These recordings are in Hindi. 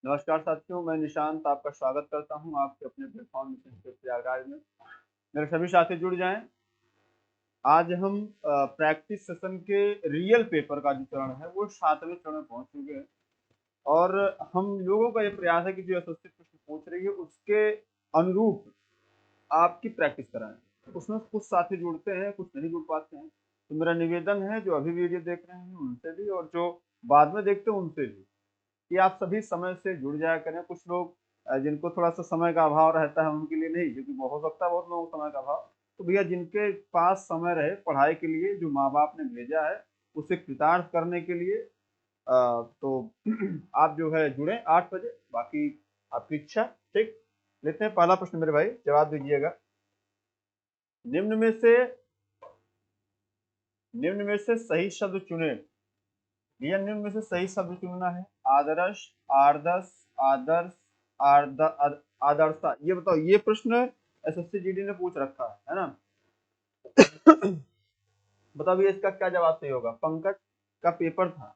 नमस्कार साथियों, मैं निशांत आपका स्वागत करता हूं आपके अपने प्लेटफॉर्म प्रयागराज में। मेरे सभी साथी जुड़ जाएं। आज हम प्रैक्टिस सेशन के रियल पेपर का जो चरण है वो 7वें चरण में पहुंच चुके हैं और हम लोगों का ये प्रयास है कि जो एसोसिएट प्रश्न पूछ रही है उसके अनुरूप आपकी प्रैक्टिस कराएं। उसमें कुछ साथी जुड़ते हैं, कुछ नहीं जुड़ पाते हैं, तो मेरा निवेदन है जो अभी वीडियो देख रहे हैं उनसे भी और जो बाद में देखते हैं उनसे भी कि आप सभी समय से जुड़ जाया करें। कुछ लोग जिनको थोड़ा सा समय का अभाव रहता है उनके लिए नहीं, क्योंकि हो सकता है बहुत लोगों को समय का अभाव, तो भैया जिनके पास समय रहे पढ़ाई के लिए, जो माँ बाप ने भेजा है उसे कृतार्थ करने के लिए, तो आप जो है जुड़े 8 बजे, बाकी आपकी इच्छा। ठीक, लेते हैं पहला प्रश्न मेरे भाई, जवाब दीजिएगा। निम्न में से निम्न में से सही शब्द चुने। भैया निम्न में से सही शब्द चुनना है। आदर्श, आदर्श, आदर्श, आदर्शता। ये बताओ, ये प्रश्न एसएससी जीडी ने पूछ रखा है ना। बताओ भैया इसका क्या जवाब सही होगा। पंकज का पेपर था,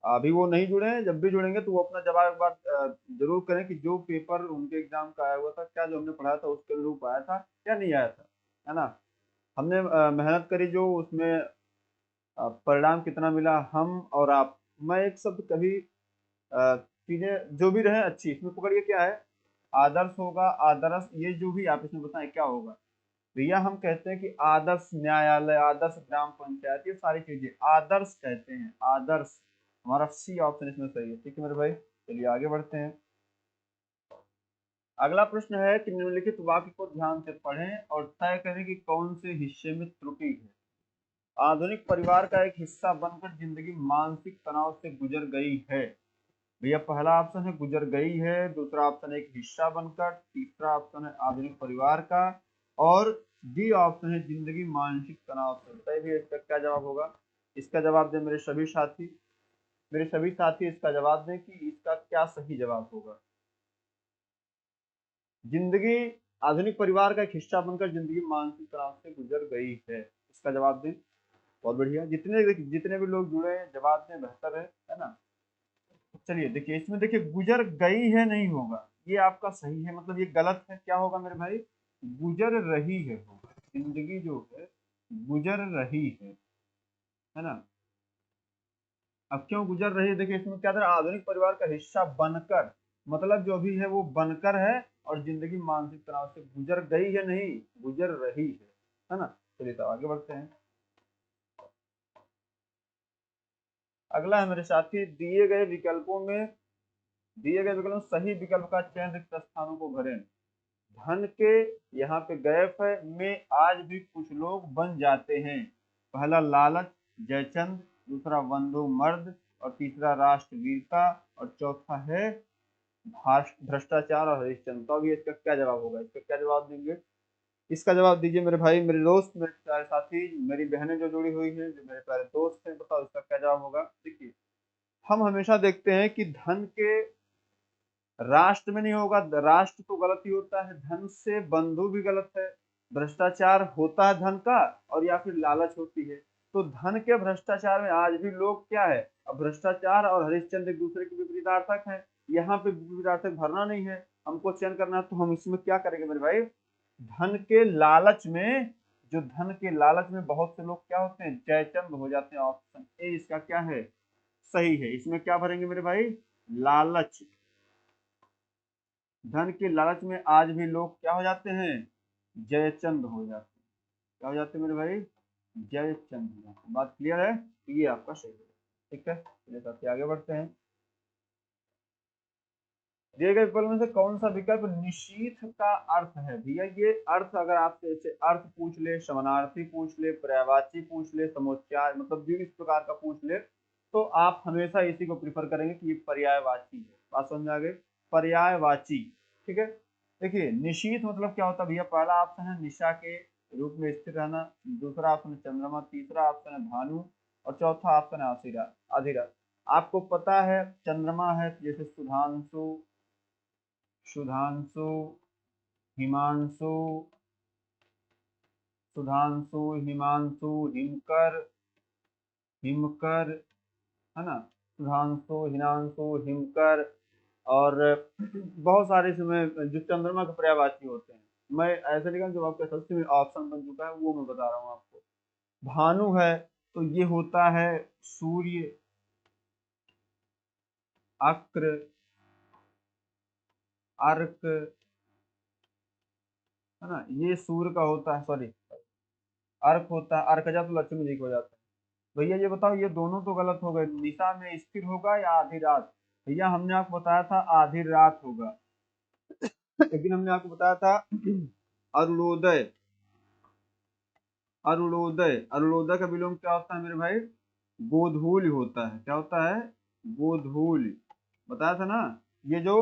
अभी वो नहीं जुड़े हैं, जब भी जुड़ेंगे तो वो अपना जवाब एक बार जरूर करें कि जो पेपर उनके एग्जाम का आया हुआ था, क्या जो हमने पढ़ा था उसके अनुरूप आया था या नहीं आया था, है ना। हमने मेहनत करी, जो उसमें परिणाम कितना मिला, हम और आप। मैं एक शब्द कभी चीजें जो भी रहे अच्छी, इसमें पकड़िए क्या है। आदर्श होगा, आदर्श, ये जो भी आप इसमें बताएं क्या होगा। भैया हम कहते हैं कि आदर्श न्यायालय, आदर्श ग्राम पंचायत, ये सारी चीजें आदर्श कहते हैं, आदर्श। हमारा सी ऑप्शन इसमें सही है। ठीक है मेरे भाई, चलिए आगे बढ़ते हैं। अगला प्रश्न है कि निम्नलिखित वाक्य को ध्यान से पढ़ें और तय करें कि कौन से हिस्से में त्रुटि है। आधुनिक परिवार का एक हिस्सा बनकर जिंदगी मानसिक तनाव से गुजर गई है। भैया पहला ऑप्शन है गुजर गई है, दूसरा ऑप्शन है एक हिस्सा बनकर, तीसरा ऑप्शन है आधुनिक परिवार का, और डी ऑप्शन है जिंदगी मानसिक तनाव से। बताइए भैया इसका क्या जवाब होगा। इसका जवाब दें मेरे सभी साथी, मेरे सभी साथी इसका जवाब दें कि इसका क्या सही जवाब होगा। जिंदगी आधुनिक परिवार का एक हिस्सा बनकर जिंदगी मानसिक तनाव से गुजर गई है, इसका जवाब दें। बहुत बढ़िया, जितने जितने भी लोग जुड़े हैं जवाब दें, बेहतर है ना। चलिए देखिए, इसमें देखिए गुजर गई है नहीं होगा, ये आपका सही है, मतलब ये गलत है। क्या होगा मेरे भाई, गुजर रही है होगा। जिंदगी जो है गुजर रही है ना। अब क्यों गुजर रही है, देखिए इसमें क्या था, आधुनिक परिवार का हिस्सा बनकर, मतलब जो भी है वो बनकर है, और जिंदगी मानसिक तनाव से गुजर गई है नहीं, गुजर रही है ना। चलिए तो आगे बढ़ते हैं। अगला है मेरे साथी, दिए गए विकल्पों में सही विकल्प का चयन, रिक्त स्थानों को भरें। धन के, यहाँ पे गैप है, में आज भी कुछ लोग बन जाते हैं। पहला लालच, जयचंद, दूसरा बंधु मर्द, और तीसरा राष्ट्रवीरता, और चौथा है भ्रष्टाचार और हरिश्चंद्र। तो अभी इसका क्या जवाब होगा, इसका क्या जवाब देंगे। इसका जवाब दीजिए मेरे भाई, मेरे दोस्त, मेरे प्यारे साथी, मेरी बहनें जो जुड़ी हुई हैं, जो मेरे प्यारे दोस्त हैं, बताओ इसका क्या जवाब होगा। देखिए हम हमेशा देखते हैं कि धन के राष्ट्र में नहीं होगा, राष्ट्र तो गलत ही होता है, धन से बंधु भी गलत है, भ्रष्टाचार होता है धन का, और या फिर लालच होती है। तो धन के भ्रष्टाचार में आज भी लोग क्या है, अब भ्रष्टाचार और हरिश्चंद्र एक दूसरे के विपरीतार्थक हैं। यहाँ पे विपरीतार्थक भरना नहीं है, हमको चयन करना है, तो हम इसमें क्या करेंगे मेरे भाई, धन के लालच में, जो धन के लालच में बहुत से लोग क्या होते हैं, जयचंद हो जाते हैं। ऑप्शन ए इसका क्या है, सही है। इसमें क्या भरेंगे मेरे भाई, लालच। धन के लालच में आज भी लोग क्या हो जाते हैं, जयचंद हो जाते हैं। क्या हो जाते हैं मेरे भाई, जयचंद हो जाते हैं। बात क्लियर है, तो ये आपका सही है। ठीक है, चलिए साथी आगे बढ़ते हैं। दिए गए विकल्प में से कौन सा विकल्प निशीथ का अर्थ है। भैया ये अर्थ अगर आपसे ऐसे अर्थ पूछ ले, समानार्थी पूछ ले, पर्यायवाची पूछ ले, समुच्चय, मतलब जो इस प्रकार का पूछ ले, तो आप हमेशा इसी को प्रिफर करेंगे कि ये पर्यायवाची है। बात समझ में आ गई, पर्यायवाची। ठीक है, देखिए निशीथ मतलब क्या होता है भैया, पहला ऑप्शन है निशा के रूप में स्थिर रहना, दूसरा ऑप्शन है चंद्रमा, तीसरा ऑप्शन है भानु, और चौथा ऑप्शन है आधिरा आधिरा। आपको पता है चंद्रमा है जैसे सुधांशु, सुधांशु, हिमांशु, सुधांशु, हिमांशु, हिमकर, हिमकर, है ना। सुधांशु, हिमांशु, हिमकर, और बहुत सारे इसमें जो चंद्रमा के पर्यायवाची होते हैं। मैं ऐसे लिखा जो आपका सबसे में ऑप्शन बन चुका है वो मैं बता रहा हूँ आपको। भानु है तो ये होता है सूर्य, अक्र, अर्क, है ना, ये सूर्य का होता है, सॉरी अर्क होता है, अर्क जा तो लक्ष्मी जी को हो जाता है। भैया ये बताओ ये दोनों तो गलत हो गए, निशा में स्थिर होगा या आधी रात? भैया हमने आपको बताया था आधी रात होगा, लेकिन हमने आपको बताया था अरुणोदय। अरुणोदय, अरुणोदय का विलोम क्या होता है मेरे भाई? गोधूल होता है। क्या होता है? गोधूल। बताया था ना, ये जो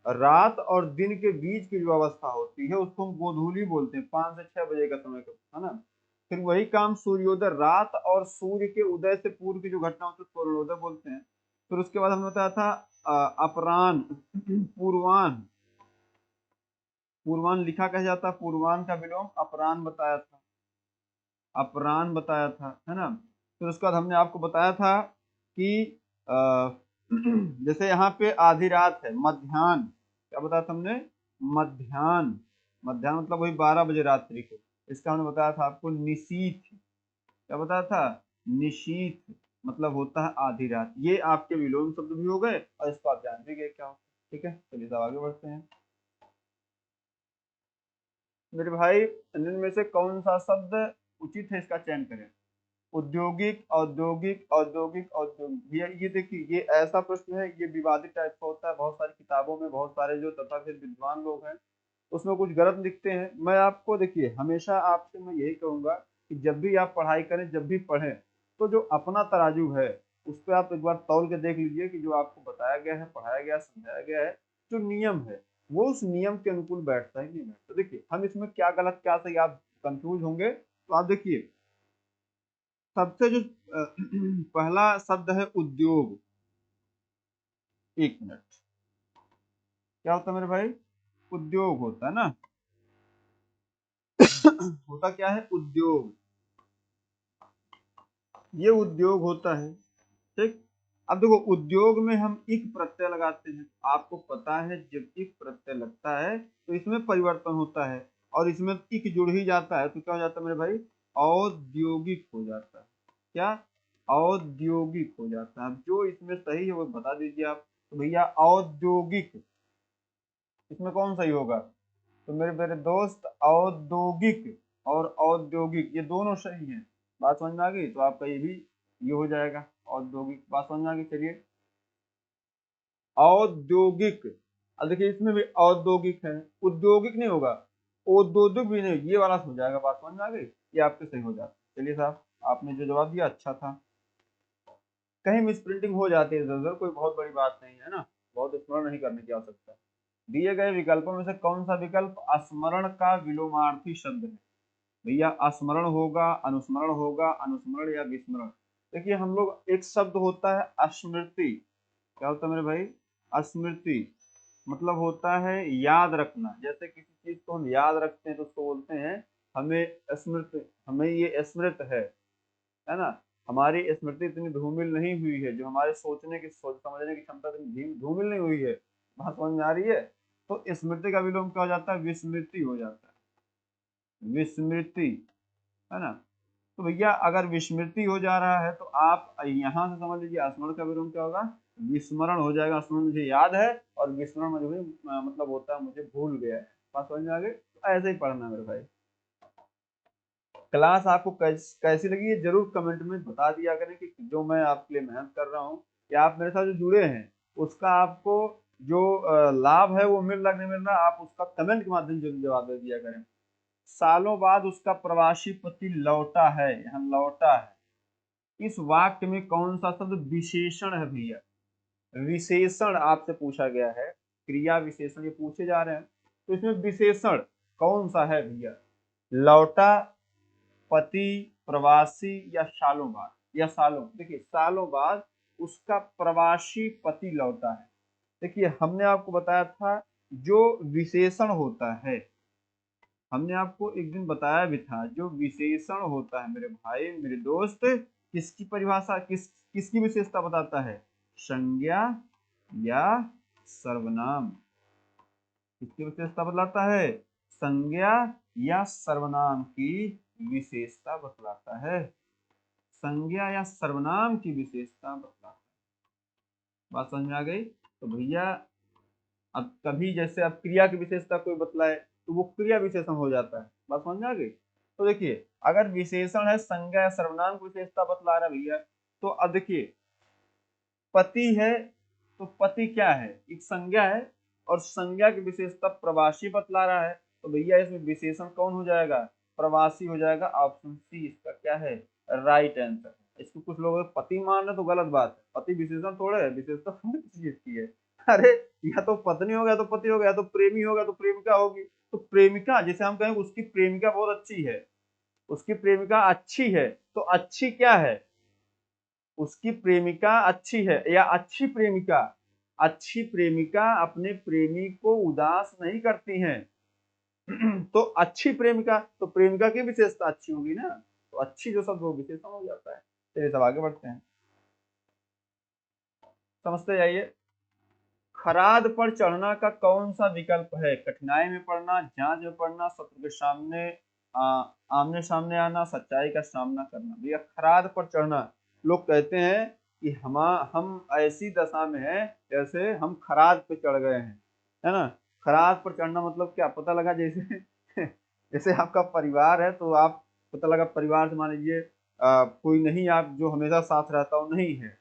रात और दिन के बीच की जो अवस्था होती है उसको हम गोधूली बोलते हैं, 5 से 6 बजे का समय का, है ना। फिर वही काम सूर्योदय, रात और सूर्य के उदय से पूर्व की जो घटना होती है उसको अरुणोदय बोलते हैं। फिर उसके बाद हमने बताया था अपराह्न, पूर्वाह्न। पूर्वाह्न लिखा कैसे जाता है? पूर्वाह्न का विलोम अपराह्न बताया था, अपराह्न बताया था, है ना। फिर उसके बाद हमने आपको बताया था कि जैसे यहाँ पे आधी रात है, मध्याह्न। क्या बताया था हमने? मध्याह्न। मध्याह्न मतलब वही 12 बजे रात्रि को। इसका हमने बताया था आपको निशीथ। क्या बताया था? निशीथ मतलब होता है आधी रात। ये आपके विलोम शब्द भी हो गए और इसको आप जान भी गए क्या हो। ठीक है, चलिए सब आगे बढ़ते हैं। मेरे भाई इनमें से कौन सा शब्द उचित है, इसका चयन करें। औद्योगिक, औद्योगिक, औद्योगिक, औद्योगिक। ये देखिए, ये ऐसा प्रश्न है, ये विवादित टाइप का होता है। बहुत सारी किताबों में बहुत सारे जो तथाकथित विद्वान लोग हैं उसमें कुछ गलत लिखते हैं। मैं आपको देखिए हमेशा आपसे मैं यही कहूंगा कि जब भी आप पढ़ाई करें, जब भी पढ़ें, तो जो अपना तराजू है उस पर आप एक बार तौल के देख लीजिए कि जो आपको बताया गया है, पढ़ाया गया, समझाया गया है, जो नियम है वो उस नियम के अनुकूल बैठता है कि नहीं बैठता। देखिए हम इसमें क्या गलत क्या सही आप कंफ्यूज होंगे, तो आप देखिए सबसे जो पहला शब्द है उद्योग। एक मिनट, क्या होता है मेरे भाई? उद्योग होता है ना। होता क्या है? उद्योग। ये उद्योग होता है, ठीक। अब देखो उद्योग में हम इक प्रत्यय लगाते हैं। आपको पता है जब इक प्रत्यय लगता है तो इसमें परिवर्तन होता है, और इसमें इक जुड़ ही जाता है तो क्या हो जाता है मेरे भाई? औद्योगिक हो जाता है। क्या? औद्योगिक हो जाता है। अब जो इसमें सही है वो बता दीजिए आप। तो भैया औद्योगिक, इसमें कौन सही होगा? तो मेरे मेरे दोस्त औद्योगिक और औद्योगिक ये दोनों सही हैं। बात समझ में आ गई? तो आपका ये भी ये हो जाएगा औद्योगिक। बात समझ में आ गई? चलिए औद्योगिक। अब देखिए इसमें भी औद्योगिक है, उद्योगिक नहीं होगा, औद्योगिक भी नहीं, ये वाला हो जाएगा। बात समझ में आ गई? ये आपके सही हो जाता। चलिए साहब, आपने जो जवाब दिया अच्छा था। कहीं मिस प्रिंटिंग हो जाती है जरूर, कोई बहुत बड़ी बात नहीं है ना, बहुत स्मरण नहीं करने की आवश्यकता। दिए गए विकल्पों में से कौन सा विकल्प स्मरण का विलोमार्थी शब्द है? भैया स्मरण होगा, अनुस्मरण होगा, अनुस्मरण या विस्मरण। देखिए हम लोग, एक शब्द होता है स्मृति। क्या होता है मेरे भाई? स्मृति मतलब होता है याद रखना। जैसे किसी चीज को हम याद रखते हैं तो उसको बोलते हैं हमें स्मृत, हमें ये स्मृत है ना। हमारी स्मृति इतनी धूमिल नहीं हुई है, जो हमारे सोचने की, सोच समझने की क्षमता इतनी धूमिल नहीं हुई है। बात समझ में आ रही है? तो स्मृति का विलोम क्या हो जाता है? विस्मृति हो जाता है, विस्मृति, है ना। तो भैया अगर विस्मृति हो जा रहा है तो आप यहाँ से समझ लीजिए स्मरण का विलोम क्या होगा? विस्मरण हो जाएगा। स्मरण मुझे याद है और विस्मरण मुझे मतलब होता है मुझे भूल गया है। बात समझ में आ गई? तो ऐसे ही पढ़ना मेरे भाई। क्लास आपको कैसी लगी ये जरूर कमेंट में बता दिया करें कि जो मैं आपके लिए मेहनत कर रहा हूँ या आप मेरे साथ जो जुड़े हैं उसका आपको जो लाभ है वो मिल रहा नहीं मिल रहा, आप उसका कमेंट के माध्यम से जवाब दे दिया करें। सालों बाद उसका प्रवासी पति लौटा है, यहाँ लौटा है। इस वाक्य में कौन सा शब्द विशेषण है भैया? विशेषण आपसे पूछा गया है, क्रिया विशेषण ये पूछे जा रहे हैं, तो इसमें विशेषण कौन सा है भैया? लौटा, पति, प्रवासी या सालों बाद? या सालों, देखिए सालों बाद उसका प्रवासी पति लौटा है। देखिए हमने आपको बताया था जो विशेषण होता है, हमने आपको एक दिन बताया भी था, जो विशेषण होता है मेरे भाई मेरे दोस्त, किसकी परिभाषा, किसकी विशेषता बताता है? संज्ञा या सर्वनाम। किसकी विशेषता बतलाता है? संज्ञा या सर्वनाम की विशेषता बतलाता है। संज्ञा या सर्वनाम की विशेषता बतलाता है। बात समझ में आ गई? तो भैया अब कभी जैसे अब क्रिया की विशेषता कोई बतलाए तो वो क्रिया विशेषण हो जाता है। बात समझ में आ गई? तो देखिए अगर विशेषण है संज्ञा या सर्वनाम की विशेषता बतला रहा है भैया, तो अब देखिए पति है तो पति क्या है? एक संज्ञा है और संज्ञा की विशेषता प्रवासी बतला रहा है, तो भैया इसमें विशेषण कौन हो जाएगा? प्रवासी हो जाएगा। ऑप्शन सी इसका क्या है? Right answer. इसको कुछ लोग पति मान रहे तो गलत बात है, पति विशेषण थोड़े है, विशेषता थोड़ी किसी चीज की है। अरे या तो पत्नी हो गया तो पति हो गया, तो प्रेमी हो गया तो प्रेमिका होगी। तो प्रेमिका जैसे हम कहें उसकी प्रेमिका बहुत अच्छी है, उसकी प्रेमिका अच्छी है, तो अच्छी क्या है? उसकी प्रेमिका अच्छी है या अच्छी प्रेमिका। अच्छी प्रेमिका अपने प्रेमी को उदास नहीं करती हैं। तो अच्छी प्रेमिका, तो प्रेमिका की विशेषता अच्छी होगी ना, तो अच्छी जो शब्द वो विशेषण हो जाता है। चलिए सब आगे बढ़ते हैं, समझते जाइए। खराद पर चढ़ना का कौन सा विकल्प है? कठिनाई में पड़ना, जांच में पड़ना, शत्रु के सामने आमने सामने आना, सच्चाई का सामना करना। भैया खराद पर चढ़ना, लोग कहते हैं कि हम ऐसी दशा में हैं जैसे हम खराद पे चढ़ गए हैं, है ना। खराद पर चढ़ना मतलब क्या? पता लगा जैसे जैसे आपका परिवार है तो आप पता लगा परिवार से मान लीजिए कोई नहीं आप जो हमेशा साथ रहता हो नहीं है,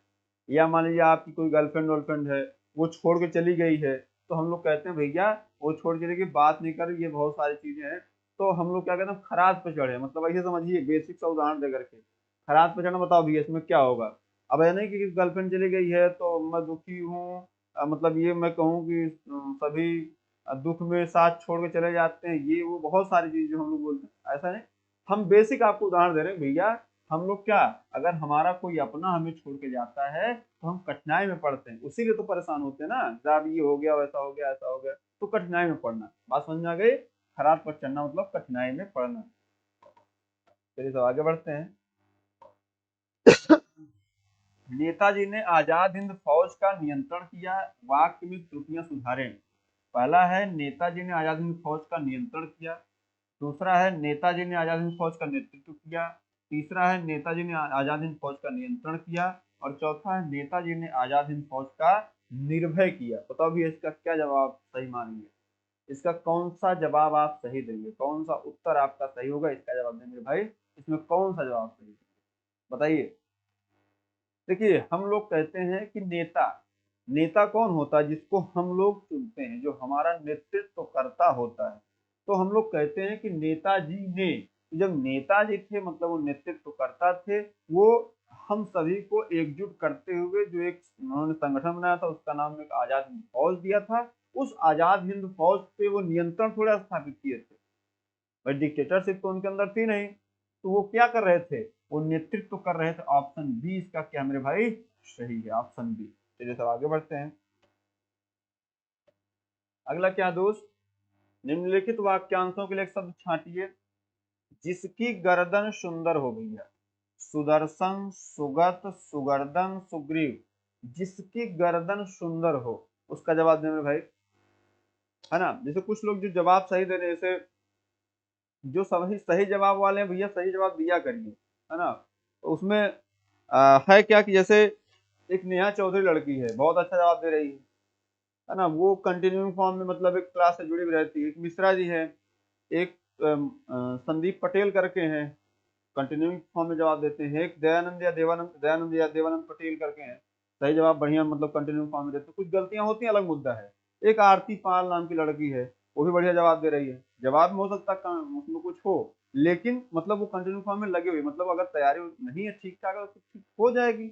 या मान लीजिए आपकी कोई गर्लफ्रेंड वर्लफ्रेंड है वो छोड़ के चली गई है, तो हम लोग कहते हैं भैया वो छोड़ के चली गई, बात नहीं कर, ये बहुत सारी चीजें हैं, तो हम लोग क्या कहते हैं? खराद पे चढ़े। मतलब ऐसे समझिए बेसिक सा उदाहरण दे करके, खराद पे चढ़ना बताओ भैया इसमें क्या होगा? अब है नहीं कि गर्लफ्रेंड चली गई है तो मैं दुखी हूँ, मतलब ये मैं कहूँ कि सभी दुख में साथ छोड़ के चले जाते हैं, ये वो बहुत सारी चीज जो हम लोग बोलते हैं, ऐसा नहीं। हम बेसिक आपको उदाहरण दे रहे हैं भैया। हम लोग क्या, अगर हमारा कोई अपना हमें छोड़ के जाता है तो हम कठिनाई में पड़ते हैं, उसी लिए तो परेशान होते हैं ना, जब ये हो गया वैसा हो गया ऐसा हो गया, तो कठिनाई में पड़ना। बात समझ में आ गई? खराब पर चढ़ना मतलब कठिनाई में पड़ना। चलिए सब आगे बढ़ते हैं। नेताजी ने आजाद हिंद फौज का नियंत्रण किया, वाक्य में त्रुटियां सुधारें। पहला है नेताजी ने आजाद हिंद फौज का नियंत्रण किया, दूसरा है नेताजी ने आजाद हिंद फौज का नेतृत्व किया, तीसरा है नेताजी ने आजाद हिंद फौज का नियंत्रण किया, और चौथा है नेताजी ने आजाद हिंद फौज का निर्भय किया। बताओ भी इसका क्या जवाब सही मानेंगे? इसका कौन सा जवाब आप सही देंगे? कौन सा उत्तर आपका सही होगा? इसका जवाब देंगे भाई, इसमें कौन सा जवाब सही है बताइए। देखिए हम लोग कहते हैं कि नेता, नेता कौन होता है? जिसको हम लोग चुनते हैं, जो हमारा नेतृत्व करता होता है। तो हम लोग कहते हैं कि नेताजी ने, जब नेताजी थे मतलब वो नेतृत्व करता थे, वो हम सभी को एकजुट करते हुए जो एक उन्होंने संगठन बनाया था उसका नाम एक आजाद हिंद फौज दिया था। उस आजाद हिंद फौज पे वो नियंत्रण थोड़ा स्थापित किए थे, भाई डिक्टेटरशिप तो उनके अंदर थी नहीं, तो वो क्या कर रहे थे? वो नेतृत्व कर रहे थे। ऑप्शन बी इसका क्या मेरे भाई सही है, ऑप्शन बी। चलिए सब आगे बढ़ते हैं। अगला क्या दोस्त? निम्नलिखित वाक्यांशों के लिए एक शब्द छांटिए। जिसकी गर्दन सुंदर हो भैया, सुदर्शन, सुगत, सुगर्दन, सुग्रीव। जिसकी गर्दन सुंदर हो, उसका जवाब देना भाई, है ना। जैसे कुछ लोग जो जवाब सही दे रहे हैं, जैसे जो सही सही जवाब वाले हैं भैया सही जवाब दिया करिए, है ना। तो उसमें है क्या कि जैसे एक नेहा चौधरी लड़की है, बहुत अच्छा जवाब दे रही है ना, वो कंटिन्यूइंग फॉर्म में मतलब एक क्लास से जुड़ी हुई रहती है। एक मिश्रा जी है, एक संदीप पटेल करके हैं, कंटिन्यूइंग फॉर्म में जवाब देते हैं। एक दयानंद या देवानंद पटेल करके हैं, सही जवाब बढ़िया मतलब कंटिन्यूइंग फॉर्म में देते हैं। कुछ गलतियां होती हैं, अलग मुद्दा है। एक आरती पाल नाम की लड़की है, वो भी बढ़िया जवाब दे रही है। जवाब में हो सकता है उसमें कुछ हो, लेकिन मतलब वो कंटिन्यू फॉर्म में लगे हुए, मतलब अगर तैयारी नहीं है ठीक ठाक है तो ठीक हो जाएगी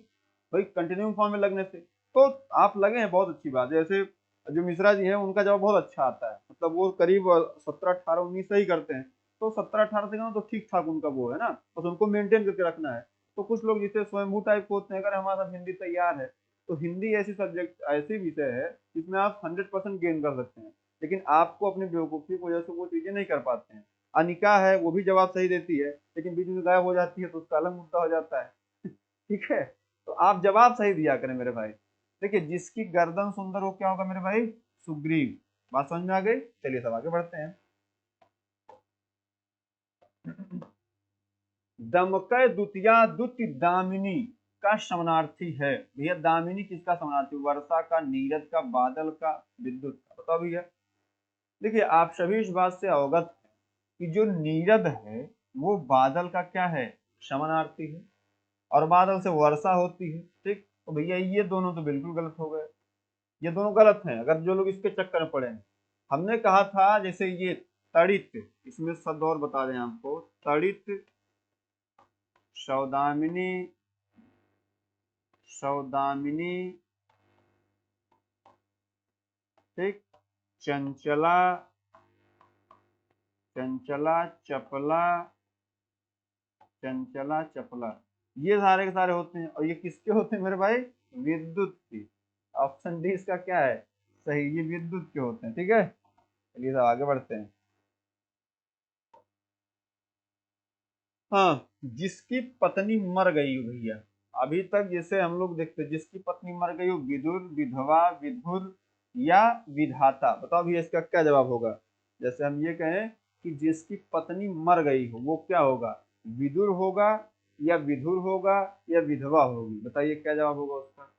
भाई कंटिन्यू फॉर्म में लगने से। तो आप लगे हैं, बहुत अच्छी बात है। जैसे जो मिश्रा जी हैं उनका जवाब बहुत अच्छा आता है, मतलब वो करीब 17, 18, 19 सही करते हैं। तो 17, 18 से तो ठीक ठाक उनका वो है ना, बस उनको मेंटेन करके रखना है। तो कुछ लोग जिसे स्वयंभू टाइप होते हैं, अगर हमारे साथ हिंदी तैयार है तो हिंदी ऐसी सब्जेक्ट ऐसी विषय है जिसमें आप 100% गेन कर सकते हैं, लेकिन आपको अपनी बेवकूफ़ी की वजह से वो चीज़ें नहीं कर पाते हैं। अनिका है, वो भी जवाब सही देती है, लेकिन बीच में गायब हो जाती है तो उसका अलग मुद्दा हो जाता है ठीक है। तो आप जवाब सही दिया करें मेरे भाई, देखिए जिसकी गर्दन सुंदर हो क्या होगा मेरे भाई, सुग्रीव। बात समझ में आ गई। चलिए सब आगे बढ़ते हैं। दमकय द्वितीया द्युति दामिनी का समानार्थी है। भैया दामिनी किसका समानार्थी, वर्षा का, नीरद का, बादल का, विद्युत का, बताओ भैया। देखिए आप सभी इस बात से अवगत हैं कि जो नीरद है वो बादल का क्या है, समानार्थी है, और बादल से वर्षा होती है। ठीक, तो भैया ये दोनों तो बिल्कुल गलत हो गए, ये दोनों गलत हैं। अगर जो लोग इसके चक्कर में पड़े हैं, हमने कहा था जैसे ये तड़ित, इसमें शब्द और बता दें आपको, तड़ित, सौदामिनी, सौदामिनी, ठीक, चंचला, चंचला, चपला, चंचला, चपला, ये सारे के सारे होते हैं। और ये किसके होते हैं मेरे भाई, विद्युत की। ऑप्शन डी इसका क्या है, सही, ये विद्युत के होते हैं। ठीक है, चलिए सब आगे बढ़ते हैं। हाँ, जिसकी पत्नी मर गई हो भैया, अभी तक जैसे हम लोग देखते हैं जिसकी पत्नी मर गई हो, विदुर, विधवा, विधुर या विधाता, बताओ भैया इसका क्या जवाब होगा। जैसे हम ये कहें कि जिसकी पत्नी मर गई हो वो क्या होगा, विदुर होगा या विधुर होगा या विधवा होगी, बताइए क्या जवाब होगा उसका।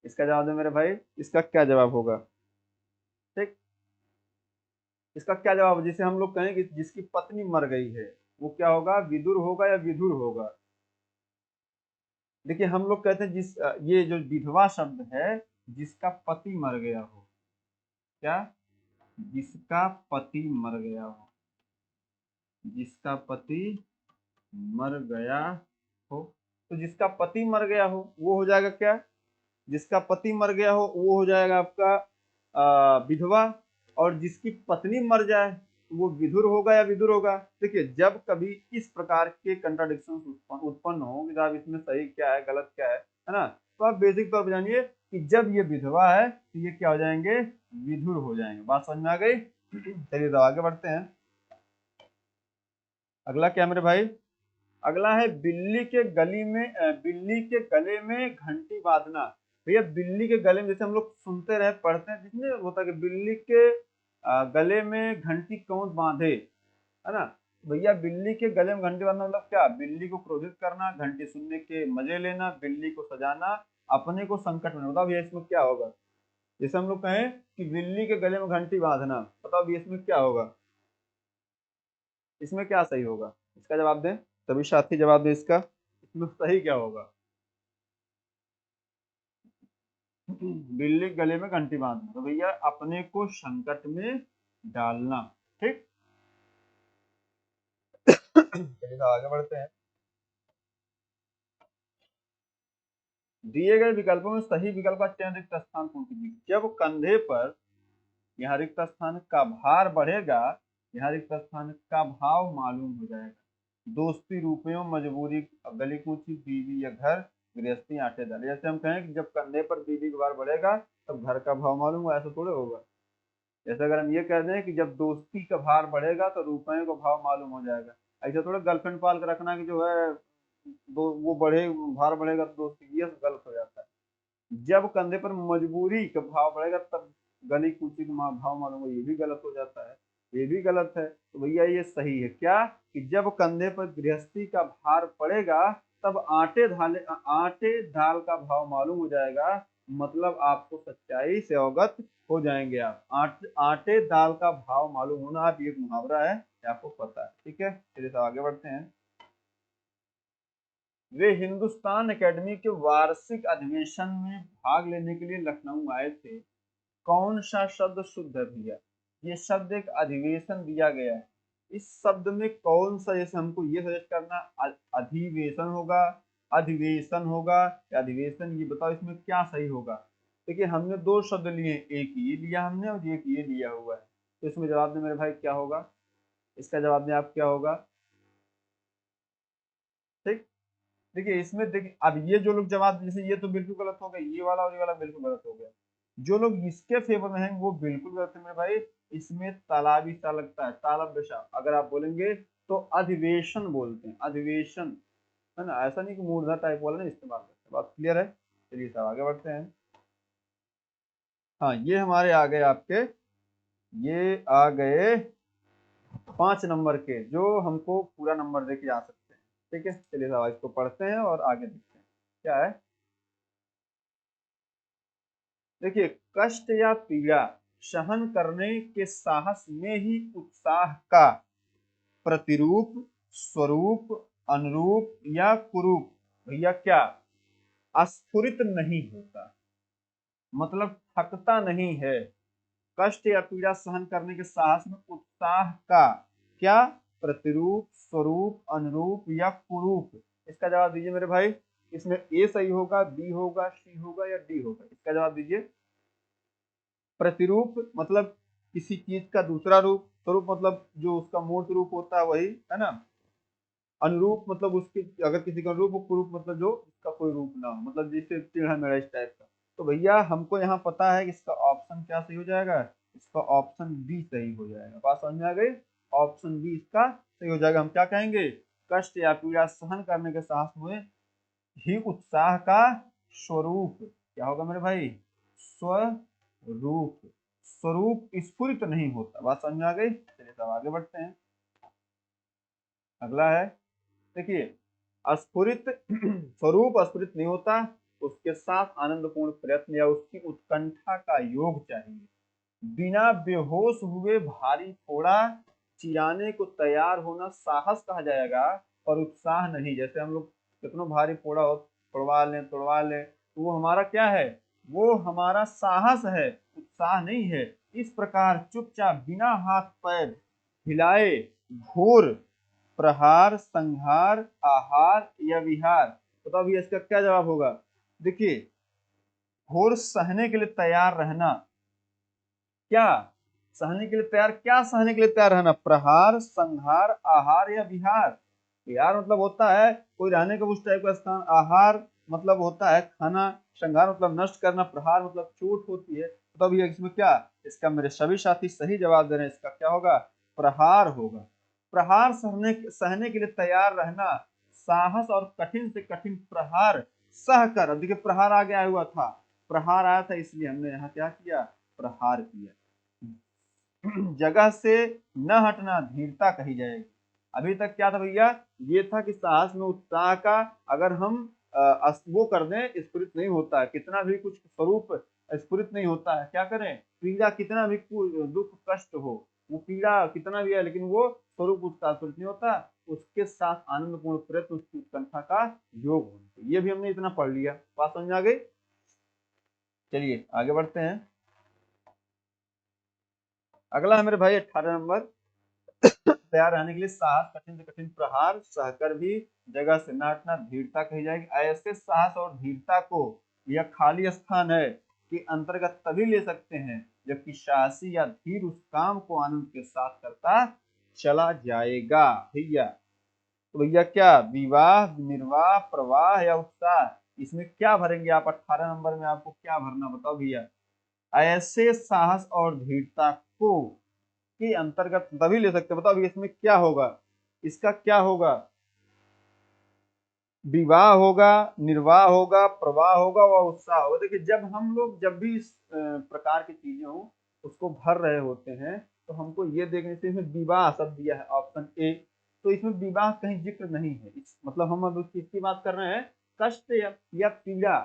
इसका जवाब दे मेरे भाई, इसका क्या जवाब होगा। ठीक, इसका क्या जवाब, जिसे हम लोग कहें कि जिसकी पत्नी मर गई है वो क्या होगा, विदुर होगा या विधुर होगा। देखिए हम लोग कहते हैं ये जो विधवा शब्द है, जिसका पति मर गया हो, क्या, जिसका पति मर गया हो, जिसका पति मर गया हो, तो जिसका पति मर गया हो वो हो जाएगा क्या, जिसका पति मर गया हो वो हो जाएगा आपका विधवा, और जिसकी पत्नी मर जाए वो विधुर होगा या विदुर होगा। देखिए जब कभी इस प्रकार के कंट्राडिक्शन उत्पन्न हो कि साहब इसमें सही क्या है गलत क्या है ना, तो आप बेसिक तौर पर जानिए कि जब ये विधवा है तो ये क्या हो जाएंगे, विधुर हो जाएंगे। बात समझ में आ गई। चलिए तो आगे बढ़ते हैं। अगला क्या मेरे भाई, अगला है बिल्ली के गली में बिल्ली के गले में घंटी बांधना। भैया बिल्ली के गले में, जैसे हम लोग सुनते रहे पढ़ते हैं जिसमें होता है कि बिल्ली के गले में घंटी कौन बांधे, है ना। भैया बिल्ली के गले में घंटी बांधना मतलब क्या, बिल्ली को क्रोधित करना, घंटी सुनने के मजे लेना, बिल्ली को सजाना, अपने को संकट में, बताओ भैया इसमें क्या होगा। जैसे हम लोग कहें कि बिल्ली के गले में घंटी बांधना, बताओ भैया इसमें क्या होगा, इसमें क्या सही होगा, इसका जवाब दें, सभी साथी जवाब दें इसका, इसमें सही क्या होगा। बिल्ली गले में घंटी बांधना, तो भैया अपने को संकट में डालना। ठीक, चलिए तो आगे बढ़ते हैं। दिए गए विकल्पों में सही विकल्प का चयन, रिक्त स्थान पूर्ण कीजिए। जब कंधे पर, यहाँ रिक्त स्थान का भार बढ़ेगा, यहाँ रिक्त स्थान का भाव मालूम हो जाएगा। दोस्ती, रुपयों, मजबूरी, गली कूची, बीवी या घर, गृहस्थी, आटे दाल। जैसे हम कहें कि जब कंधे पर बीवी का भार बढ़ेगा तब घर का भाव मालूम हुआ, ऐसा थोड़े होगा। जैसे अगर हम ये कह दें कि जब दोस्ती का भार बढ़ेगा तो रुपयों का भाव मालूम हो जाएगा, ऐसा थोड़ा गर्लफ्रेंड पाल कर रखना कि जो है दो वो बढ़े, भार बढ़ेगा तो दोस्ती, ये गलत हो जाता है। जब कंधे पर मजबूरी का भाव बढ़ेगा तब गली कूची का भाव मालूम होगा, ये भी गलत हो जाता है, ये भी गलत है। तो भैया ये सही है क्या, कि जब कंधे पर गृहस्थी का भार पड़ेगा तब आटे दाल का भाव मालूम हो जाएगा, मतलब आपको सच्चाई से अवगत हो जाएंगे आप। आटे दाल का भाव मालूम होना, आप ये मुहावरा है, ये आपको पता है। ठीक है, चलिए तो आगे बढ़ते हैं। वे हिंदुस्तान एकेडमी के वार्षिक अधिवेशन में भाग लेने के लिए लखनऊ आए थे। कौन सा शब्द शुद्ध है भैया, ये शब्द एक अधिवेशन दिया गया है, इस शब्द में कौन सा, जैसे हमको ये सजेस्ट करना, अधिवेशन होगा, अधिवेशन होगा या अधिवेशन, ये बताओ इसमें क्या सही होगा। देखिए हमने दो शब्द लिए, एक ये लिया हमने और एक ये लिया हुआ है, तो इसमें जवाब दें मेरे भाई क्या होगा, इसका जवाब दें आप क्या होगा। ठीक, देखिए इसमें देखिए अब ये जो लोग जवाब, जैसे ये तो बिल्कुल गलत हो गया, ये वाला और ये वाला बिल्कुल गलत हो गया, जो लोग इसके फेवर में हैं वो बिल्कुल गलत है मेरे भाई। इसमें तालाबी सा लगता है, तालब बेशा अगर आप बोलेंगे तो अधिवेशन बोलते हैं, अधिवेशन, है ना, ऐसा नहीं कि मूर्धा टाइप वाला नहीं इस्तेमाल करते। बात क्लियर है, चलिए साहब आगे बढ़ते हैं। हाँ, ये हमारे आ गए आपके, ये आ गए 5 नंबर के, जो हमको पूरा नंबर देके जा सकते हैं। ठीक है, चलिए साहब इसको पढ़ते हैं और आगे देखते हैं क्या है। देखिए, कष्ट या पीड़ा सहन करने के साहस में ही उत्साह का प्रतिरूप, स्वरूप, अनुरूप या कुरूप भैया क्या अस्फुरित नहीं होता, मतलब थकता नहीं है। कष्ट या पीड़ा सहन करने के साहस में उत्साह का क्या प्रतिरूप, स्वरूप, अनुरूप या कुरूप। इसका जवाब दीजिए मेरे भाई। इसमें ए सही होगा, बी होगा, सी होगा या डी होगा? इसका जवाब दीजिए। प्रतिरूप मतलब किसी चीज का दूसरा रूप, स्वरूप मतलब जो उसका मूर्त रूप होता है वही, है ना। अनुरूप मतलब उसकी अगर किसी का रूप हो, कुरूप मतलब जो उसका कोई रूप ना हो, मतलब जैसे टेढ़ा मेढ़ा इस टाइप का। तो भैया हमको यहाँ पता है कि इसका ऑप्शन क्या सही हो जाएगा, इसका ऑप्शन बी सही हो जाएगा। बात समझ में आ गई? ऑप्शन बी इसका सही हो जाएगा। हम क्या कहेंगे, कष्ट या पीड़ा सहन करने के साहस में ही उत्साह का स्वरूप क्या होगा मेरे भाई, स्वरूप। स्वरूप स्फुरित नहीं होता। बात समझ में आ गई? चलिए सब आगे बढ़ते हैं। अगला है, देखिए, अस्फुरित स्वरूप अस्फुरित नहीं होता, उसके साथ आनंदपूर्ण प्रयत्न या उसकी उत्कंठा का योग चाहिए। बिना बेहोश हुए भारी फोड़ा चिराने को तैयार होना साहस कहा जाएगा और उत्साह नहीं। जैसे हम लोग कितना भारी फोड़ा हो, तोड़वा लें तो वो हमारा क्या है, वो हमारा साहस है, उत्साह नहीं है। इस प्रकार चुपचाप बिना हाथ पैर हिलाए घोर प्रहार, संहार, आहार या विहार, तो अभी इसका क्या जवाब होगा? देखिए, घोर सहने के लिए तैयार रहना, क्या सहने के लिए तैयार, क्या सहने के लिए तैयार रहना, प्रहार, संहार, आहार या विहार। विहार मतलब होता है कोई रहने का उस टाइप का स्थान, आहार मतलब होता है खाना, संहार मतलब नष्ट करना, प्रहार मतलब चोट होती है। तो अभी इसमें क्या, इसका मेरे सभी साथी सही जवाब दे रहे हैं, इसका क्या होगा, प्रहार होगा। प्रहार सहने सहने के लिए तैयार रहना, साहस और कठिन से कठिन प्रहार सहकर, अब देखिए प्रहार आगे आया हुआ था, प्रहार आया था इसलिए हमने यहाँ क्या किया, प्रहार किया। जगह से न हटना धीरता कही जाएगी। अभी तक क्या था भैया, ये था कि साहस में उत्साह का अगर हम वो कर दें, स्फुरित नहीं होता है, कितना भी कुछ स्वरूप स्फुरित नहीं होता है। क्या करें, पीड़ा कितना भी दुख कष्ट हो, वो पीड़ा कितना भी है लेकिन वो स्वरूप उसका स्फुरित नहीं होता, उसके साथ आनंदपूर्ण प्रयत्न, उसकी उत्कंठा का योग होना चाहिए। ये भी हमने इतना पढ़ लिया। बात समझ आ गई? चलिए आगे बढ़ते हैं। अगला है मेरे भाई 18 नंबर, तैयार रहने के लिए साहस, कठिन से कठिन प्रहार सहकर भी जगह से न हटना धीरता कही जाएगी। ऐसे साहस और धीरता को यह खाली स्थान है कि अंतर्गत तभी ले सकते हैं जबकि साहसी या धीर उस काम को आनंद के साथ करता चला जाएगा। भैया तो भैया क्या, विवाह, निर्वाह, प्रवाह या उत्साह, इसमें क्या भरेंगे आप? 18 नंबर में आपको क्या भरना बताओ भैया। ऐसे साहस और धीरता को के अंतर्गत तभी ले सकते हैं। बताओ इसमें क्या होगा, इसका क्या होगा, विवाह होगा, निर्वाह होगा, प्रवाह होगा व उत्साह होगा। देखिए जब भी इस प्रकार की चीजें हो उसको भर रहे होते हैं तो हमको ये देखने से, इसमें विवाह शब्द दिया है ऑप्शन ए, तो इसमें विवाह कहीं जिक्र नहीं है। मतलब हम अब किसकी बात कर रहे हैं, कष्ट या पीड़ा,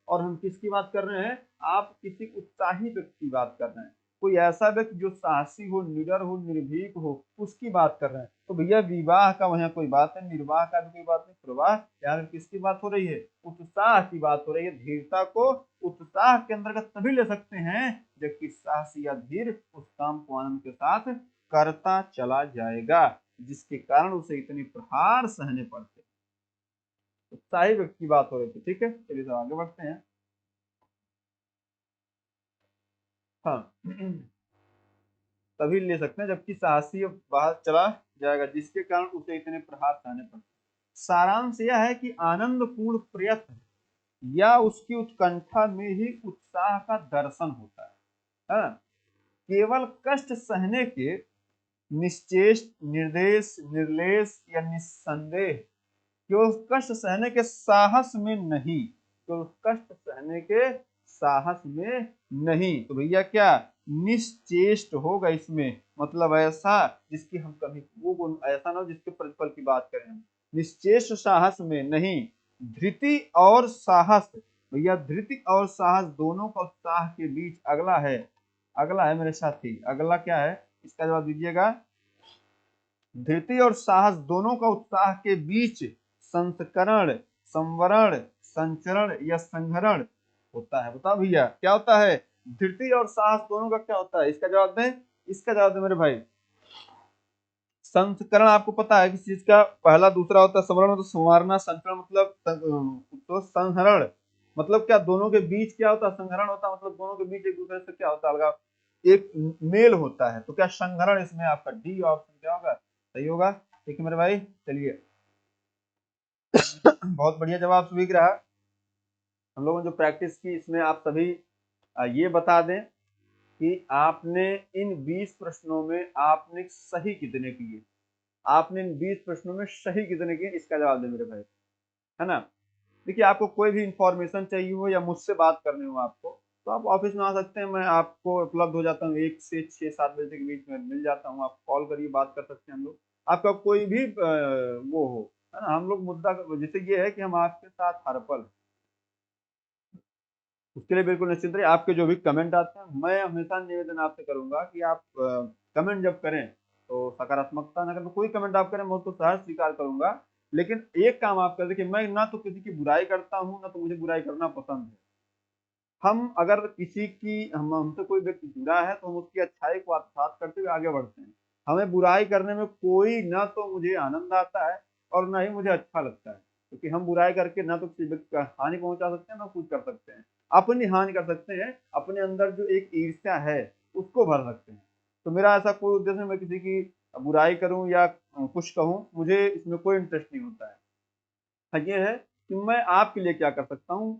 और हम किसकी बात कर रहे हैं, आप किसी उत्साही व्यक्ति की बात कर रहे हैं, कोई ऐसा व्यक्ति जो साहसी हो, निडर हो, निर्भीक हो, उसकी बात कर रहे हैं। तो भैया विवाह का वहाँ कोई बात है, निर्वाह का भी कोई बात नहीं, प्रवाह, यहाँ किसकी बात हो रही है, उत्साह की बात हो रही है। धीरता को उत्साह के अंतर्गत तभी ले सकते हैं जबकि साहसी या धीर उस काम को आनंद के साथ करता चला जाएगा जिसके कारण उसे इतने प्रहार सहने पड़ते। उत्साही व्यक्ति की बात हो रही थी। ठीक है, चलिए तो आगे बढ़ते हैं। हाँ, तभी ले सकते हैं जबकि साहसी बाहर चला जाएगा जिसके कारण उसे इतने प्रहार सहने पड़ते। सारांश यह है कि आनंद पूर्ण प्रयत्न या उसकी उत्कंठा में ही उत्साह का दर्शन होता है। हाँ? केवल कष्ट सहने के निश्चेष्ट, निर्देश, निर्लेश या निस्संदेह, केवल कष्ट सहने के साहस में नहीं, केवल कष्ट सहने के साहस में नहीं। तो भैया क्या निश्चेष्ट होगा इसमें, मतलब ऐसा जिसकी हम कभी वो गुण ऐसा ना हो जिसके प्रतिफल की बात करें हम। निश्चेष्ट साहस में नहीं, धृति और साहस, भैया धृति और साहस दोनों का उत्साह के बीच अगला है मेरे साथी, अगला क्या है इसका जवाब दीजिएगा। धृति और साहस दोनों का उत्साह के बीच संस्करण, संवरण, संचरण या संहरण होता है। बताओ भैया क्या होता है? धृति और साहस दोनों का क्या होता है? इसका जवाब दें, इसका जवाब दें मेरे भाई। संस्करण आपको पता है किस चीज का पहला दूसरा होता है, संवरण मतलब संवारना, संचरण मतलब तो संहरण मतलब क्या दोनों के बीच क्या होता है? संहरण होता है, मतलब दोनों के बीच एक दूसरे से क्या होता है? अलगाव, एक मेल होता है। तो क्या संहरण इसमें आपका डी ऑप्शन क्या होगा? सही होगा। ठीक है मेरे भाई, चलिए बहुत बढ़िया जवाब सभी का रहा। हम लोगों ने जो प्रैक्टिस की इसमें आप सभी ये बता दें कि आपने इन 20 प्रश्नों में आपने सही कितने किए, आपने इन 20 प्रश्नों में सही कितने किए, इसका जवाब दें मेरे भाई, है ना। देखिए आपको कोई भी इंफॉर्मेशन चाहिए हो या मुझसे बात करनी हो आपको, तो आप ऑफिस में आ सकते हैं, मैं आपको उपलब्ध हो जाता हूँ, 1 से 6-7 बजे के बीच में मिल जाता हूँ, आप कॉल करिए, बात कर सकते हैं हम लोग। आपका कोई भी वो हो, है ना, हम लोग मुद्दा जैसे ये है कि हम आपके साथ हर पल, उसके लिए बिल्कुल निश्चिंत रहिए। आपके जो भी कमेंट आते हैं मैं हमेशा निवेदन आपसे करूंगा कि आप कमेंट जब करें तो सकारात्मकता न करें, कोई कमेंट आप करें मैं उसको सहर्ष स्वीकार करूंगा, लेकिन एक काम आप कर देखिए, मैं ना तो किसी की बुराई करता हूँ ना तो मुझे बुराई करना पसंद है। हम अगर किसी की हमसे कोई व्यक्ति जुड़ा है तो हम उसकी अच्छाई को आत्मसात करते हुए आगे बढ़ते हैं। हमें बुराई करने में कोई ना तो मुझे आनंद आता है और ना ही मुझे अच्छा लगता है, क्योंकि हम बुराई करके ना तो किसी व्यक्ति का हानि पहुंचा सकते हैं ना कुछ कर सकते हैं, अपनी हानि कर सकते हैं, अपने अंदर जो एक ईर्ष्या है उसको भर सकते हैं। तो मेरा ऐसा कोई उद्देश्य मैं किसी की बुराई करूं या कुछ कहूं, मुझे इसमें कोई इंटरेस्ट नहीं होता है। हाँ, ये है कि मैं आपके लिए क्या कर सकता हूँ,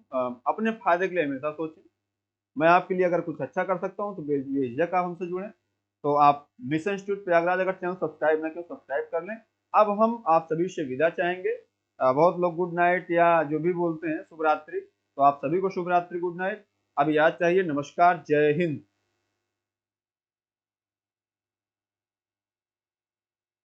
अपने फायदे के लिए हमेशा सोचें। मैं आपके लिए अगर कुछ अच्छा कर सकता हूँ तो बेझिझक आप हमसे जुड़ें। तो आप मिशन इंस्टीट्यूट प्रयागराज अगर चैनल सब्सक्राइब ना करें सब्सक्राइब कर लें। अब हम आप सभी से विदा चाहेंगे। बहुत लोग गुड नाइट या जो भी बोलते हैं शुभ रात्रि, तो आप सभी को शुभ रात्रि गुड नाइट। अब याद चाहिए, नमस्कार, जय हिंद।